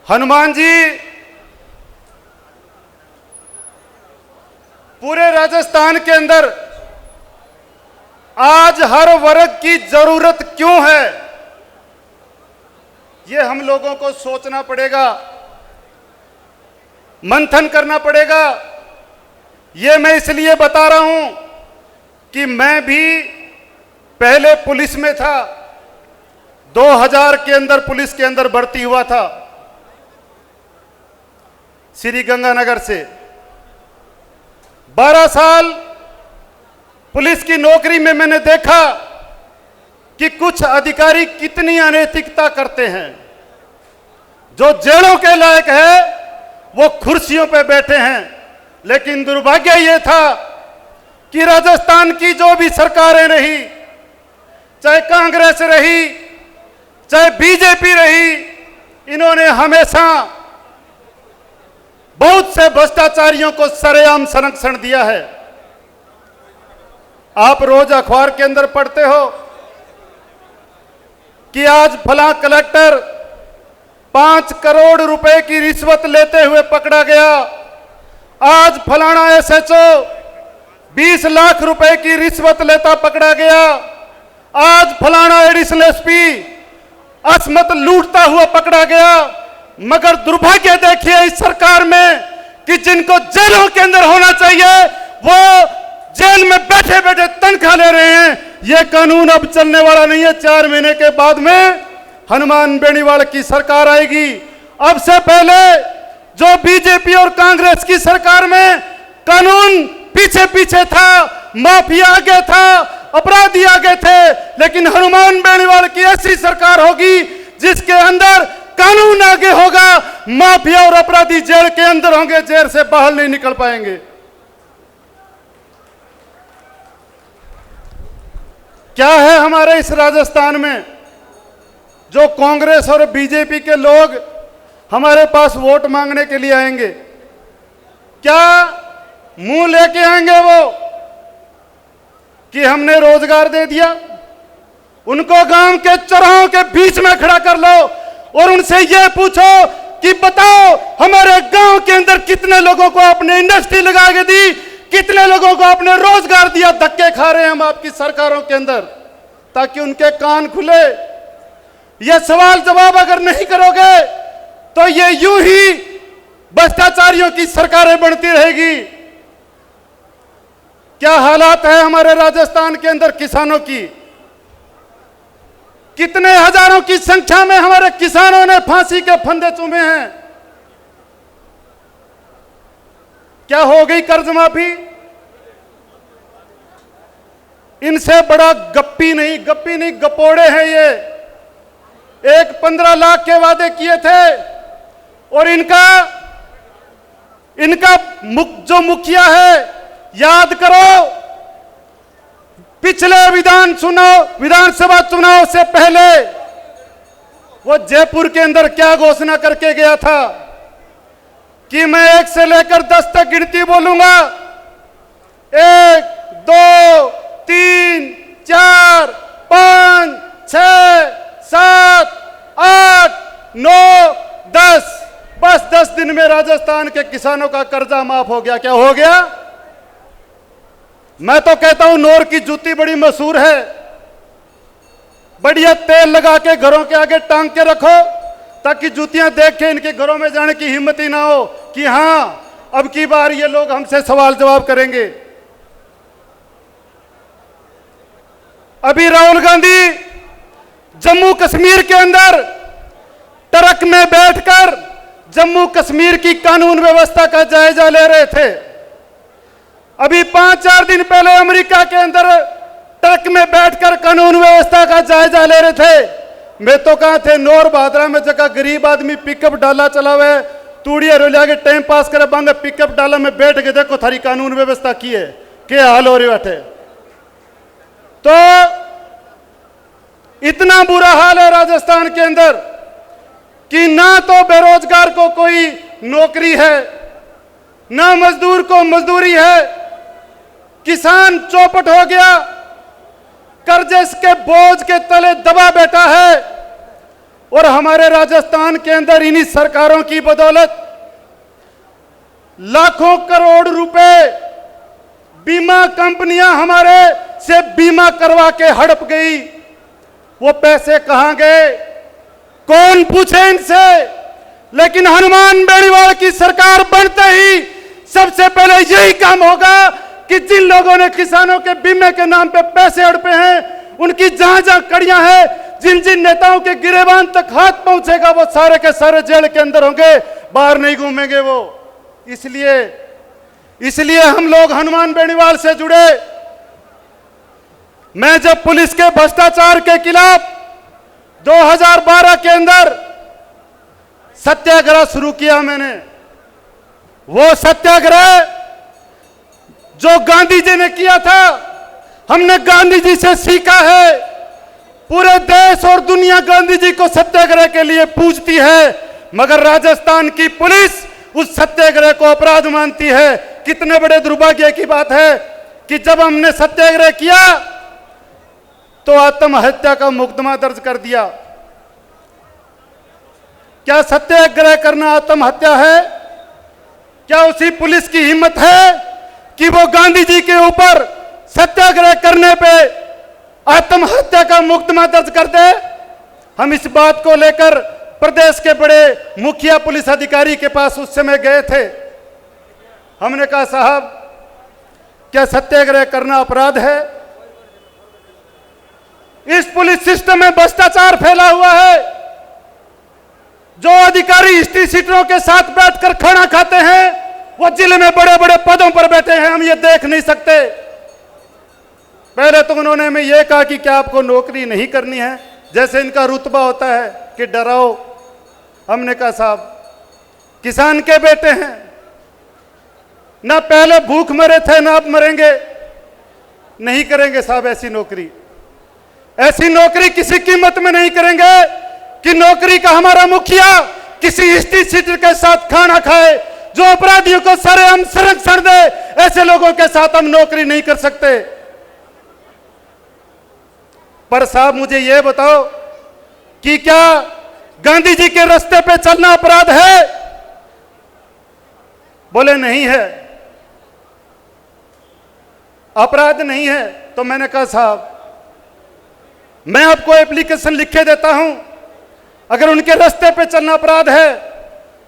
हनुमान जी पूरे राजस्थान के अंदर आज हर वर्ग की जरूरत क्यों है, ये हम लोगों को सोचना पड़ेगा, मंथन करना पड़ेगा। ये मैं इसलिए बता रहा हूं कि मैं भी पहले पुलिस में था, 2000 के अंदर पुलिस के अंदर भर्ती हुआ था श्री गंगानगर से। 12 साल पुलिस की नौकरी में मैंने देखा कि कुछ अधिकारी कितनी अनैतिकता करते हैं। जो जेलों के लायक है वो कुर्सियों पे बैठे हैं। लेकिन दुर्भाग्य ये था कि राजस्थान की जो भी सरकारें रही, चाहे कांग्रेस रही, चाहे बीजेपी रही, इन्होंने हमेशा बहुत से भ्रष्टाचारियों को सरेआम संरक्षण दिया है। आप रोज अखबार के अंदर पढ़ते हो कि आज फला कलेक्टर 5 करोड़ रुपए की रिश्वत लेते हुए पकड़ा गया, आज फलाना एसएचओ 20 लाख रुपए की रिश्वत लेता पकड़ा गया, आज फलाना एडिशनल एसपी असमत लूटता हुआ पकड़ा गया। मगर दुर्भाग्य देखिए इस सरकार में कि जिनको जेलों के अंदर होना चाहिए वो जेल में बैठे बैठे तनख्वाह ले रहे हैं। यह कानून अब चलने वाला नहीं है। 4 महीने के बाद में हनुमान बेनीवाल की सरकार आएगी। अब से पहले जो बीजेपी और कांग्रेस की सरकार में कानून पीछे पीछे था, माफिया आगे था, अपराधी आगे थे, लेकिन हनुमान बेनीवाल की ऐसी सरकार होगी जिसके अंदर कानून आगे होगा, माफिया और अपराधी जेल के अंदर होंगे, जेल से बाहर नहीं निकल पाएंगे। क्या है हमारे इस राजस्थान में जो कांग्रेस और बीजेपी के लोग हमारे पास वोट मांगने के लिए आएंगे, क्या मुंह लेके आएंगे वो कि हमने रोजगार दे दिया? उनको गांव के चौराहों के बीच में खड़ा कर लो और उनसे ये पूछो कि बताओ हमारे गांव के अंदर कितने लोगों को आपने इंडस्ट्री लगा के दी, कितने लोगों को आपने रोजगार दिया? धक्के खा रहे हैं हम आपकी सरकारों के अंदर, ताकि उनके कान खुले। ये सवाल जवाब अगर नहीं करोगे तो ये यूं ही भ्रष्टाचारियों की सरकारें बनती रहेगी। क्या हालात है हमारे राजस्थान के अंदर किसानों की? कितने हजारों की संख्या में हमारे किसानों ने फांसी के फंदे चूमे हैं। क्या हो गई कर्ज माफी? इनसे बड़ा गप्पी नहीं गपोड़े हैं ये। एक 15 लाख के वादे किए थे और इनका जो मुखिया है, याद करो पिछले विधानसभा चुनाव से पहले वो जयपुर के अंदर क्या घोषणा करके गया था कि मैं 1 से लेकर 10 तक गिनती बोलूंगा, 1 2 3 4 5 6 7 8 9 10। बस 10 दिन में राजस्थान के किसानों का कर्जा माफ हो गया। क्या हो गया? मैं तो कहता हूं नोर की जूती बड़ी मशहूर है। बढ़िया तेल लगा के घरों के आगे टांग के रखो ताकि जूतियां देख के इनके घरों में जाने की हिम्मत ही ना हो कि हां अब की बार ये लोग हमसे सवाल जवाब करेंगे। अभी राहुल गांधी जम्मू कश्मीर के अंदर ट्रक में बैठकर जम्मू कश्मीर की कानून व्यवस्था का जायजा ले रहे थे। अभी 5-4 दिन पहले अमेरिका के अंदर ट्रक में बैठकर कानून व्यवस्था का जायजा ले रहे थे। मैं तो कहा थे नौर भादरा में जगह गरीब आदमी पिकअप डाला चला हुआ है, तूड़िया रोलिया के टाइम पास करे बांगे पिकअप डाला में बैठ के देखो थारी कानून व्यवस्था की है, क्या हाल हो रही बैठे। तो इतना बुरा हाल है राजस्थान के अंदर कि ना तो बेरोजगार को कोई नौकरी है, ना मजदूर को मजदूरी है, किसान चौपट हो गया, कर्जे के बोझ के तले दबा बैठा है। और हमारे राजस्थान के अंदर इन्हीं सरकारों की बदौलत लाखों करोड़ रुपए बीमा कंपनियां हमारे से बीमा करवा के हड़प गई। वो पैसे कहां गए, कौन पूछे इनसे। लेकिन हनुमान बेनीवाल की सरकार बनते ही सबसे पहले यही काम होगा कि जिन लोगों ने किसानों के बीमे के नाम पे पैसे हड़पे हैं, उनकी जहां जहां कड़ियां हैं, जिन जिन नेताओं के गिरेबान तक हाथ पहुंचेगा, वो सारे के सारे जेल के अंदर होंगे, बाहर नहीं घूमेंगे वो। इसलिए हम लोग हनुमान बेनीवाल से जुड़े। मैं जब पुलिस के भ्रष्टाचार के खिलाफ 2012 के अंदर सत्याग्रह शुरू किया, मैंने वो सत्याग्रह जो गांधी जी ने किया था, हमने गांधी जी से सीखा है। पूरे देश और दुनिया गांधी जी को सत्याग्रह के लिए पूजती है, मगर राजस्थान की पुलिस उस सत्याग्रह को अपराध मानती है। कितने बड़े दुर्भाग्य की बात है कि जब हमने सत्याग्रह किया तो आत्महत्या का मुकदमा दर्ज कर दिया। क्या सत्याग्रह करना आत्महत्या है? क्या उसी पुलिस की हिम्मत है कि वो गांधी जी के ऊपर सत्याग्रह करने पे आत्महत्या का मुकदमा दर्ज कर दे? हम इस बात को लेकर प्रदेश के बड़े मुखिया पुलिस अधिकारी के पास उस समय गए थे। हमने कहा, साहब क्या सत्याग्रह करना अपराध है? इस पुलिस सिस्टम में भ्रष्टाचार फैला हुआ है। जो अधिकारी हिस्ट्री सीटरों के साथ बैठकर खाना खाते हैं, वो जिले में बड़े बड़े पदों पर बैठे हैं, हम ये देख नहीं सकते। पहले तो उन्होंने हमें यह कहा कि क्या आपको नौकरी नहीं करनी है, जैसे इनका रुतबा होता है कि डराओ। हमने कहा, साहब किसान के बेटे हैं, ना पहले भूख मरे थे ना अब मरेंगे, नहीं करेंगे साहब ऐसी नौकरी। ऐसी नौकरी किसी कीमत में नहीं करेंगे कि नौकरी का हमारा मुखिया किसी हिस्ट्री सीटर के साथ खाना खाए, जो अपराधियों को सरेआम संरक्षण दे। ऐसे लोगों के साथ हम नौकरी नहीं कर सकते। पर साहब मुझे यह बताओ कि क्या गांधी जी के रास्ते पे चलना अपराध है? बोले नहीं है, अपराध नहीं है। तो मैंने कहा, साहब मैं आपको एप्लीकेशन लिख के देता हूं, अगर उनके रास्ते पे चलना अपराध है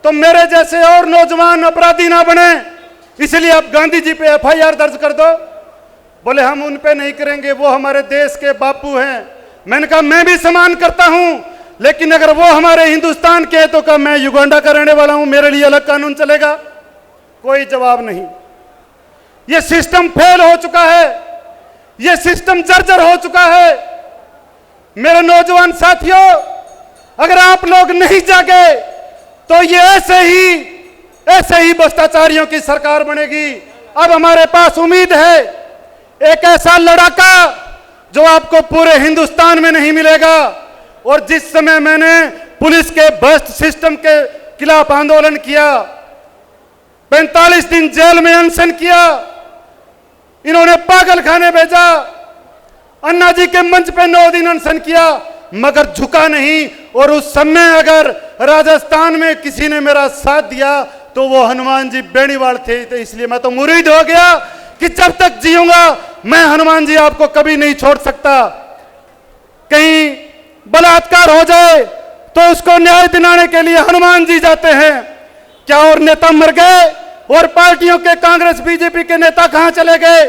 तो मेरे जैसे और नौजवान अपराधी ना बने, इसलिए आप गांधी जी पे एफआईआर दर्ज कर दो। बोले हम उन पे नहीं करेंगे, वो हमारे देश के बापू हैं। मैंने कहा मैं भी सम्मान करता हूं, लेकिन अगर वो हमारे हिंदुस्तान के तो क्या मैं युगांडा का रहने वाला हूं, मेरे लिए अलग कानून चलेगा? कोई जवाब नहीं। ये सिस्टम फेल हो चुका है, ये सिस्टम जर्जर हो चुका है। मेरे नौजवान साथियों, अगर आप लोग नहीं जागे तो ये ऐसे ही भ्रष्टाचारियों की सरकार बनेगी। अब हमारे पास उम्मीद है, एक ऐसा लड़ाका जो आपको पूरे हिंदुस्तान में नहीं मिलेगा। और जिस समय मैंने पुलिस के भ्रष्ट सिस्टम के खिलाफ आंदोलन किया, 45 दिन जेल में अनशन किया, इन्होंने पागल खाने भेजा, अन्ना जी के मंच पे 9 दिन अनशन किया, मगर झुका नहीं। और उस समय अगर राजस्थान में किसी ने मेरा साथ दिया तो वो हनुमान जी बेनीवाल थे। तो इसलिए मैं तो मुरीद हो गया कि जब तक जीऊंगा मैं हनुमान जी आपको कभी नहीं छोड़ सकता। कहीं बलात्कार हो जाए तो उसको न्याय दिलाने के लिए हनुमान जी जाते हैं। क्या और नेता मर गए? और पार्टियों के कांग्रेस बीजेपी के नेता कहां चले गए?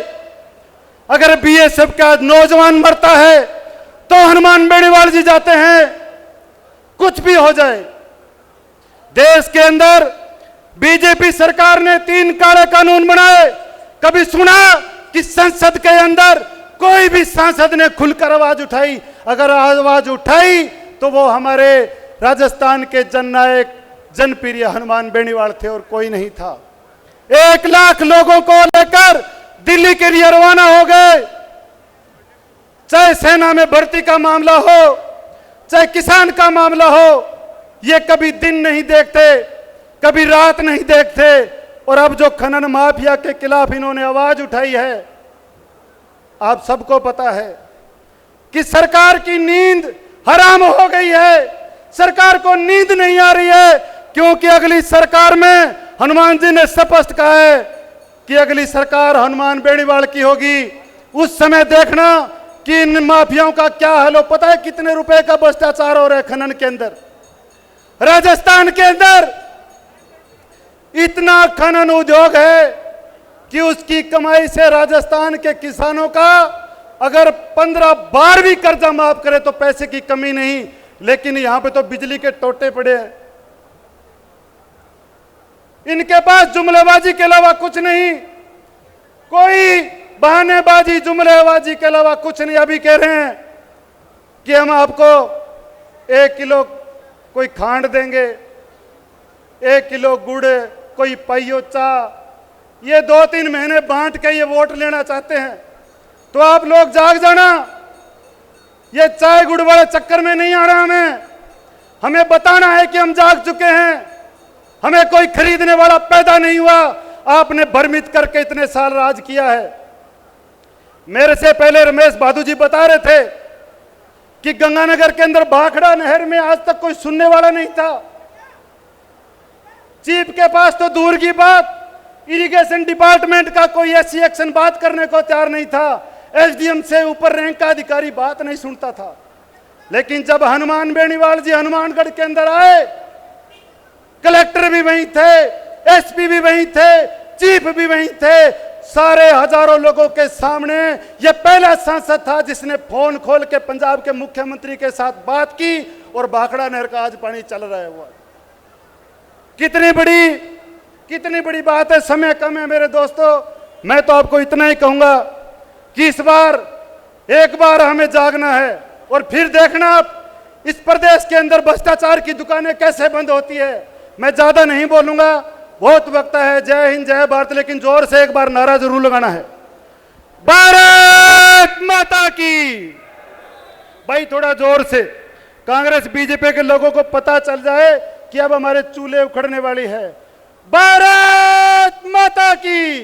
अगर बीएसएफ का नौजवान मरता है तो हनुमान बेनीवाल जी जाते हैं। कुछ भी हो जाए, देश के अंदर बीजेपी सरकार ने 3 काले कानून बनाए। कभी सुना कि संसद के अंदर कोई भी सांसद ने खुलकर आवाज उठाई? अगर आवाज उठाई तो वो हमारे राजस्थान के जननायक जनप्रिय हनुमान बेनीवाल थे और कोई नहीं था। 1 लाख लोगों को लेकर दिल्ली के लिए रवाना हो गए। चाहे सेना में भर्ती का मामला हो, चाहे किसान का मामला हो, ये कभी दिन नहीं देखते, कभी रात नहीं देखते। और अब जो खनन माफिया के खिलाफ इन्होंने आवाज उठाई है, आप सबको पता है कि सरकार की नींद हराम हो गई है। सरकार को नींद नहीं आ रही है, क्योंकि अगली सरकार में हनुमान जी ने स्पष्ट कहा है कि अगली सरकार हनुमान बेनीवाल की होगी। उस समय देखना कि इन माफियाओं का क्या हाल हो। पता है कितने रुपए का भ्रष्टाचार हो रहा है खनन के अंदर। राजस्थान के अंदर इतना खनन उद्योग है कि उसकी कमाई से राजस्थान के किसानों का अगर 15 बार भी कर्जा माफ करे तो पैसे की कमी नहीं। लेकिन यहां पे तो बिजली के टोटे पड़े हैं। इनके पास जुमलेबाजी के अलावा कुछ नहीं, कोई बहानेबाजी जुमलेबाजी के अलावा कुछ नहीं। अभी कह रहे हैं कि हम आपको 1 किलो कोई खांड देंगे, 1 किलो गुड़, कोई पाइयो चाह। ये 2-3 महीने बांट के ये वोट लेना चाहते हैं। तो आप लोग जाग जाना, ये चाय गुड़ वाले चक्कर में नहीं आना। हमें बताना है कि हम जाग चुके हैं। हमें कोई खरीदने वाला पैदा नहीं हुआ। आपने भ्रमित करके इतने साल राज किया है। मेरे से पहले रमेश बहादुर जी बता रहे थे कि गंगानगर के अंदर भाखड़ा नहर में आज तक कोई सुनने वाला नहीं था। चीफ के पास तो दूर की बात, इरिगेशन डिपार्टमेंट का कोई ऐसी एक्शन बात करने को तैयार नहीं था। एसडीएम से ऊपर रैंक का अधिकारी बात नहीं सुनता था। लेकिन जब हनुमान बेनीवाल जी हनुमानगढ़ के अंदर आए, कलेक्टर भी वहीं थे, एसपी भी वहीं थे, चीफ भी वहीं थे। सारे हजारों लोगों के सामने यह पहला सांसद था जिसने फोन खोल के पंजाब के मुख्यमंत्री के साथ बात की और भाखड़ा नहर का आज पानी चल रहा है। वो कितनी बड़ी बात है। समय कम है मेरे दोस्तों। मैं तो आपको इतना ही कहूंगा कि इस बार एक बार हमें जागना है और फिर देखना आप इस प्रदेश के अंदर भ्रष्टाचार की दुकानें कैसे बंद होती है। मैं ज्यादा नहीं बोलूंगा, बहुत वक्त है। जय हिंद, जय भारत। लेकिन जोर से एक बार नारा जरूर लगाना है, भारत माता की। भाई थोड़ा जोर से, कांग्रेस बीजेपी के लोगों को पता चल जाए कि अब हमारे चूल्हे उखड़ने वाली है। भारत माता की।